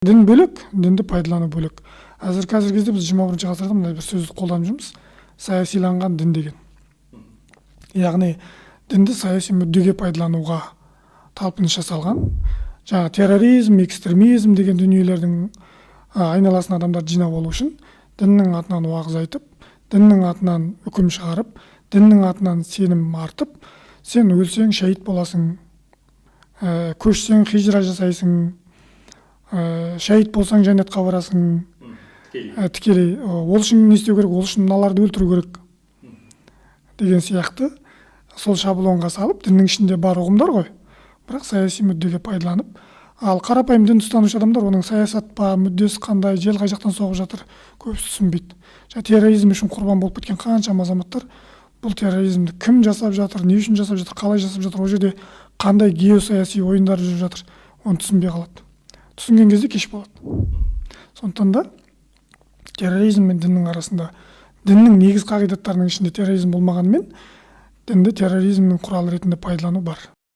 Дін бөлек, дінді пайдалану бөлек. Қазіргі кезде біз 21 ғасырда мындай бір сөзді қолданып жүрміз: саясиланған дін деген. Яғни дінді саяси мүддеге пайдалануға талпыныс жасалған. Жаңа терроризм, экстремизм деген дүниелердің айналасына адамдар жинап алу үшін діннің атынан уағыз айтып, діннің атынан үкім шығарып, діннің атынан сенім артып, сен өлсең шәйіт боласың, көшсең хижра жасайсың, шәйіт болсаң жәннатқа барасың, тікелей. Ол үшін не істеу керек? Ол үшін мыналарды өлтіру керек деген сияқты сол шаблонға салып, діннің ішінде бар ұғымдар ғой, бірақ саяси мүддеге пайдаланып, ал қарапайым дін ұстанушы адамдар оның саясат па, мүддесі қандай, жел қай жақтан соғып жатыр, көбісі түсінбейді. Терроризм үшін құрбан болып кеткен қаншама азаматтар бұл терроризмді кім жасап жатыр, не үшін жасап жатыр, қалай жасап жатыр, ол жерде қандай геосаяси ойындар жүріп жатыр, оны түсінбей қалады. Түсінген кезде кеш болады. Сондықтан да терроризм мен діннің арасында, діннің негіз қағидаттарының ішінде терроризм болмағанымен, дінді терроризмнің құралы ретінде пайдалану бар.